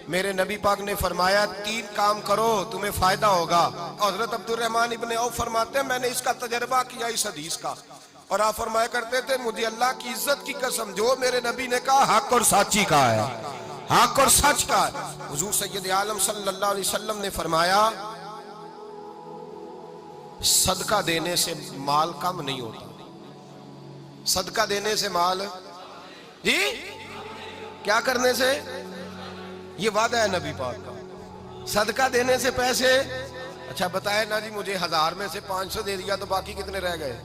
میرے نبی پاک نے فرمایا 3 کام کرو تمہیں فائدہ ہوگا. حضرت عبد الرحمن ابن عوف فرماتے ہیں میں نے اس کا تجربہ کیا اس حدیث کا, اور آپ فرمایا کرتے تھے مجھے اللہ کی عزت کی قسم جو میرے نبی نے کہا حق اور سچی کہا ہے, حق اور سچ کا ہے. حضور سید عالم صلی اللہ علیہ وسلم نے فرمایا صدقہ دینے سے مال کم نہیں ہوتا. صدقہ دینے سے مال جی کیا کرنے سے, یہ وعدہ ہے نبی پاک کا. صدقہ دینے سے پیسے, اچھا بتائے نا جی مجھے 1000 میں سے 500 دے دیا تو باقی کتنے رہ گئے,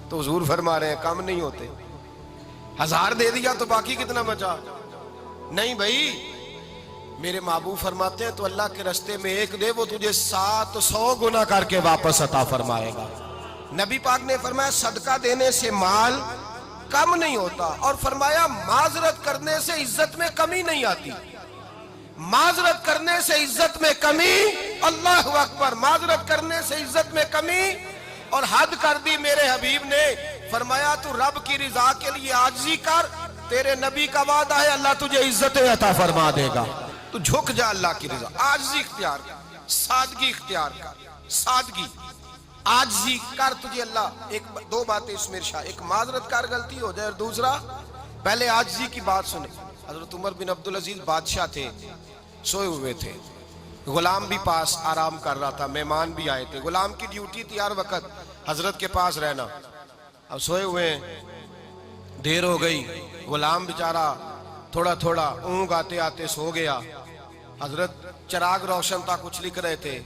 تو حضور فرما رہے ہیں کم نہیں ہوتے. 1000 دے دیا تو باقی کتنا بچا, نہیں بھائی. میرے محبوب فرماتے ہیں تو اللہ کے رستے میں 1 دے وہ تجھے 700 گنا کر کے واپس عطا فرمائے گا. نبی پاک نے فرمایا صدقہ دینے سے مال کم نہیں ہوتا, اور فرمایا معذرت کرنے سے عزت میں کمی نہیں آتی. معذرت کرنے سے عزت میں کمی, اللہ اکبر, معذرت کرنے سے عزت میں کمی. اور حد کر دی میرے حبیب نے, فرمایا تو رب کی رضا کے لیے عاجزی کر, تیرے نبی کا وعدہ ہے اللہ تجھے عزت عطا فرما دے گا. تو جھک جا اللہ کی رضا, عاجزی اختیار کر, سادگی اختیار کر, سادگی عاجزی کر, تجھے اللہ 2 باتیں اس میں ارشاد, ایک معذرت کر غلطی ہو جائے, اور دوسرا پہلے عاجزی کی بات سنے. حضرت عمر بن عبدالعزیز بادشاہ تھے, سوئے ہوئے تھے, غلام بھی پاس آرام کر رہا تھا, مہمان بھی آئے تھے. غلام کی ڈیوٹی تھی ہر وقت حضرت کے پاس رہنا. اب سوئے ہوئے ہیں, دیر ہو گئی, غلام بیچارہ تھوڑا تھوڑا اونگ آتے آتے سو گیا. حضرت چراغ روشن تھا, کچھ لکھ رہے تھے,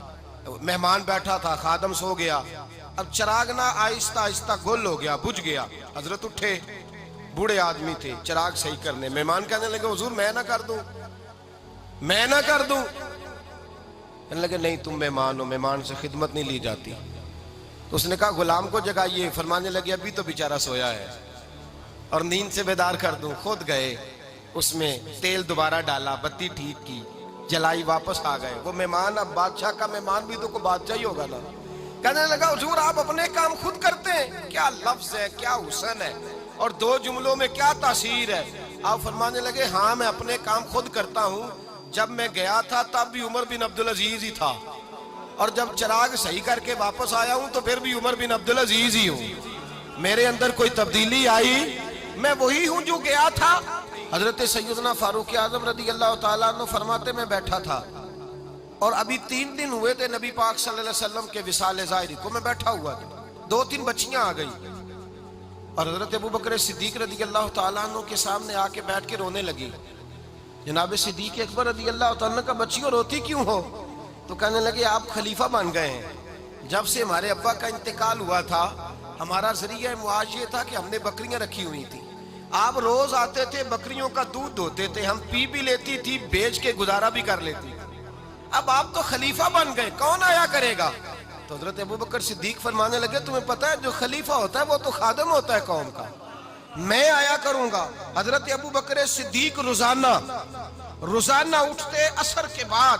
مہمان بیٹھا تھا, خادم سو گیا. اب چراغ نہ آہستہ آہستہ گل ہو گیا, بجھ گیا. حضرت اٹھے, بوڑھے آدمی تھے, چراغ صحیح کرنے. مہمان کہنے لگے حضور میں نہ کر دوں, میں نہ کر دوں. کہنے لگے نہیں تم مہمان ہو, مہمان سے خدمت نہیں لی جاتی. تو اس نے کہا غلام کو جگائیے. فرمانے لگے ابھی تو بیچارہ سویا ہے اور نیند سے بیدار کر دوں. خود گئے, اس میں تیل دوبارہ ڈالا, بتی ٹھیک کی, جلائی, واپس آ گئے. وہ مہمان, اب بادشاہ کا مہمان بھی تو کوئی بادشاہ ہی ہوگا نا. کہنے لگا حضور آپ اپنے کام خود کرتے ہیں, کیا لفظ ہے, کیا حسن ہے, اور 2 جملوں میں کیا تاثیر ہے. آپ فرمانے لگے ہاں میں اپنے کام خود کرتا ہوں. جب میں گیا تھا تب بھی عمر بن عبدالعزیز ہی تھا, اور جب چراغ صحیح کر کے واپس آیا ہوں تو پھر بھی عمر بن عبدالعزیز ہی ہوں. میرے اندر کوئی تبدیلی آئی, میں وہی ہوں جو گیا تھا. حضرت سیدنا فاروق اعظم رضی اللہ تعالیٰ عنہ فرماتے میں بیٹھا تھا, اور ابھی 3 دن ہوئے تھے نبی پاک صلی اللہ علیہ وسلم کے وصال ظاہری کو. میں بیٹھا ہوا تھا, 2-3 بچیاں آ گئی, اور حضرت ابو بکر صدیق رضی اللہ تعالیٰ عنہ کے سامنے آ کے بیٹھ کے رونے لگی. جناب صدیق اکبر رضی اللہ تعالیٰ عنہ کا بچیوں روتی کیوں ہو؟ تو کہنے لگے آپ خلیفہ بن گئے ہیں. جب سے ہمارے ابا کا انتقال ہوا تھا ہمارا ذریعہ معاش یہ تھا کہ ہم نے بکریاں رکھی ہوئی تھی. آپ روز آتے تھے, بکریوں کا دودھ دھوتے تھے, ہم پی بھی لیتی تھی, بیچ کے گزارا بھی کر لیتی. اب آپ تو خلیفہ بن گئے, کون آیا کرے گا؟ تو حضرت ابو بکر صدیق فرمانے لگے تمہیں پتہ ہے جو خلیفہ ہوتا ہے وہ تو خادم ہوتا ہے قوم کا, میں آیا کروں گا. حضرت ابو بکر صدیق روزانہ اٹھتے عصر کے بعد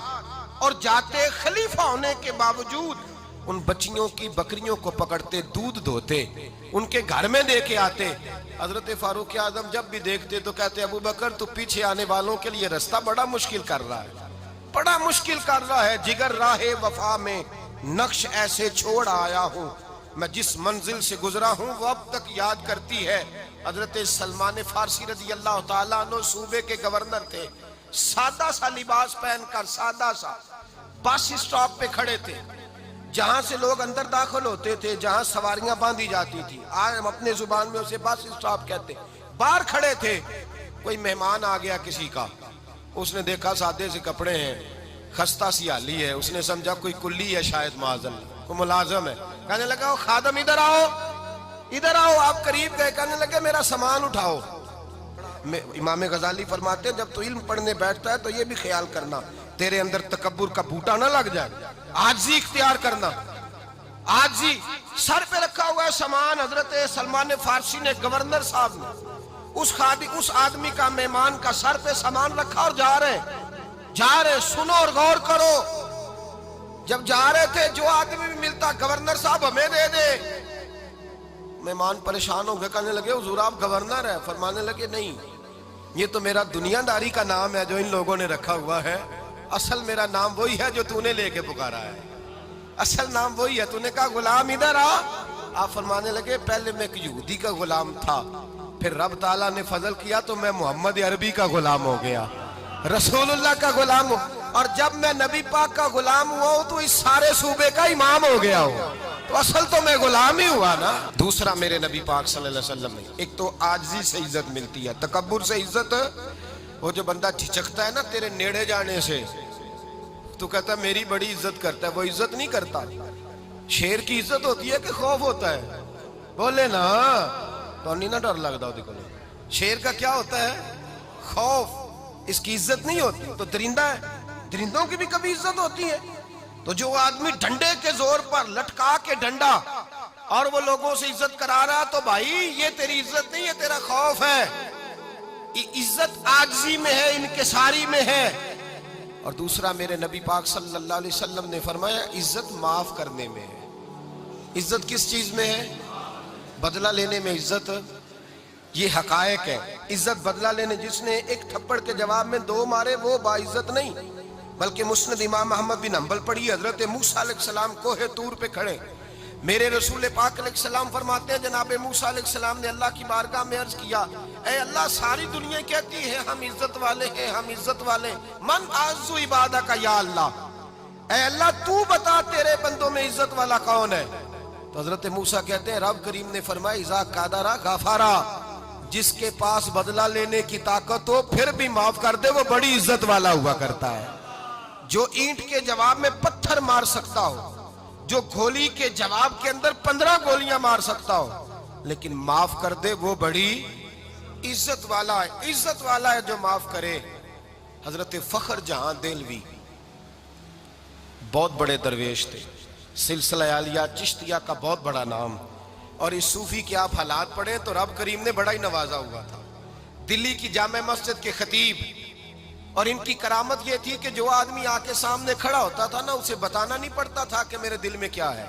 اور جاتے, خلیفہ ہونے کے باوجود ان بچیوں کی بکریوں کو پکڑتے, دودھ دھوتے, ان کے گھر میں دے کے آتے. حضرت فاروق اعظم جب بھی دیکھتے تو کہتے ابو بکر تو پیچھے آنے والوں کے لیے رستہ بڑا مشکل کر رہا ہے, بڑا مشکل کر رہا ہے. جگر راہ وفا میں نقش ایسے چھوڑ آیا ہوں, میں جس منزل سے گزرا ہوں وہ اب تک یاد کرتی ہے. حضرت سلمان فارسی رضی اللہ تعالیٰ عنہ صوبے کے گورنر تھے, سادہ سا لباس پہن کر, سادہ سا, بس اسٹاپ پہ کھڑے تھے, جہاں سے لوگ اندر داخل ہوتے تھے, جہاں سواریاں باندھی جاتی تھی, آج ہم اپنے زبان میں اسے بس اسٹاپ کہتے. باہر کھڑے تھے, کوئی مہمان آ گیا کسی کا, اس نے دیکھا سادے سے کپڑے ہیں, خستہ سی حالی ہے, اس نے سمجھا کوئی کلی ہے شاید, معاذ اللہ کوئی ملازم ہے. کہنے لگا خادم ادھر آؤ, ادھر آؤ. آپ قریب گئے, کہنے لگے میرا سامان اٹھاؤ. امام غزالی فرماتے ہیں جب تو علم پڑھنے بیٹھتا ہے تو یہ بھی خیال کرنا تیرے اندر تکبر کا بوٹا نہ لگ جائے, عاجزی اختیار کرنا. عاجزی, سر پہ رکھا ہوا ہے سامان. حضرت سلمان فارسی نے, گورنر صاحب نے, اس آدمی کا, مہمان کا سر پہ سامان رکھا اور جا رہے. سنو اور غور کرو. جب جا رہے تھے جو آدمی بھی ملتا گورنر صاحب ہمیں دے دے. مہمان پریشان ہو گئے, کہنے لگے حضور آپ گورنر ہیں؟ فرمانے لگے نہیں, یہ تو میرا دنیا داری کا نام ہے جو ان لوگوں نے رکھا ہوا ہے، اصل میرا نام وہی ہے جو تو نے لے کے پکارا ہے، اصل نام وہی ہے۔ تو نے کہا غلام ادھر آ، آپ فرمانے لگے پہلے میں ایک یہودی کا غلام تھا، پھر رب تعالیٰ نے فضل کیا تو میں محمد عربی کا غلام ہو گیا، رسول اللہ کا غلام ہوں، اور جب میں نبی پاک کا غلام ہوا ہوں تو اس سارے صوبے کا امام ہو گیا ہوں، تو اصل تو میں غلام ہی ہوا نا۔ دوسرا میرے نبی پاک صلی اللہ علیہ وسلم نے، ایک تو عاجزی سے عزت ملتی ہے، تکبر سے عزت، وہ جو بندہ جھجکتا ہے نا تیرے نیڑے جانے سے، تو کہتا ہے میری بڑی عزت کرتا ہے، وہ عزت نہیں کرتا۔ شیر کی عزت ہوتی ہے کہ خوف ہوتا ہے؟ بولے نا، تو نہیں نہ ڈر لگتا ہوتی کو۔ شیر کا کیا ہوتا ہے؟ خوف، اس کی عزت نہیں ہوتی۔ تو درندہ ہے، درندوں کی بھی کبھی عزت ہوتی ہے؟ تو جو آدمی ڈنڈے کے زور پر لٹکا کے ڈنڈا اور وہ لوگوں سے عزت کرا رہا، تو بھائی یہ تیری عزت نہیں ہے، تیرا خوف ہے۔ عزت عاجزی میں ہے، انکساری میں ہے۔ اور دوسرا میرے نبی پاک صلی اللہ علیہ وسلم نے فرمایا عزت معاف کرنے میں ہے۔ عزت کس چیز میں ہے؟ بدلہ لینے میں عزت۔ یہ حقائق ہے، عزت بدلہ لینے، جس نے ایک تھپڑ کے جواب میں 2 مارے وہ باعزت نہیں، بلکہ مسند امام احمد بن حنبل پڑھی، حضرت موسیٰ علیہ السلام کوہ طور پہ کھڑے، میرے رسول پاک علیہ السلام فرماتے ہیں جناب موسیٰ علیہ السلام نے اللہ کی بارگاہ میں عرض کیا، اے اللہ ساری دنیا کہتی ہے ہم عزت والے ہیں، ہم عزت والے، من اعز عبادک یا اللہ، اے اللہ تو بتا تیرے بندوں میں عزت والا کون ہے؟ تو حضرت موسیٰ کہتے ہیں رب کریم نے فرمایا اذا قادرا غفارا، جس کے پاس بدلہ لینے کی طاقت ہو پھر بھی معاف کر دے وہ بڑی عزت والا ہوا کرتا ہے۔ جو اینٹ کے جواب میں پتھر مار سکتا ہو، جو گولی کے جواب کے اندر 15 گولیاں مار سکتا ہو، لیکن معاف کر دے وہ بڑی عزت والا ہے۔ عزت والا ہے جو معاف کرے۔ حضرت فخر جہاں دہلوی بہت بڑے درویش تھے، سلسلہ عالیہ چشتیہ کا بہت بڑا نام، اور اس صوفی کے آپ حالات پڑھیں تو رب کریم نے بڑا ہی نوازا ہوا تھا۔ دلی کی جامع مسجد کے خطیب، اور ان کی کرامت یہ تھی کہ جو آدمی آ کے سامنے کھڑا ہوتا تھا نا اسے بتانا نہیں پڑتا تھا کہ میرے دل میں کیا ہے،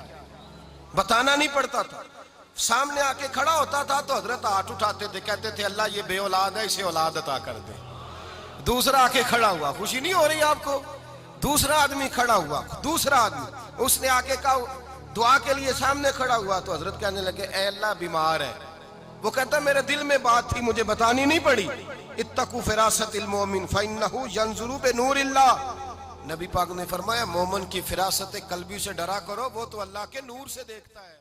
بتانا نہیں پڑتا تھا۔ سامنے آ کے کھڑا ہوتا تھا تو حضرت ہاتھ اٹھاتے تھے، کہتے تھے اللہ یہ بے اولاد ہے اسے اولاد عطا کر دے۔ دوسرا آ کے کھڑا ہوا، خوشی نہیں ہو رہی آپ کو؟ دوسرا آدمی کھڑا ہوا، دوسرا آدمی، اس نے آ کے کہا دعا کے لیے سامنے کھڑا ہوا، تو حضرت کہنے لگے اے اللہ بیمار ہے، وہ کہتا میرے دل میں بات تھی مجھے بتانی نہیں پڑی، اتقوا فراست المومن فإنہ ینظر بنور اللہ، نبی پاک نے فرمایا مومن کی فراست قلبی سے ڈرا کرو، وہ تو اللہ کے نور سے دیکھتا ہے۔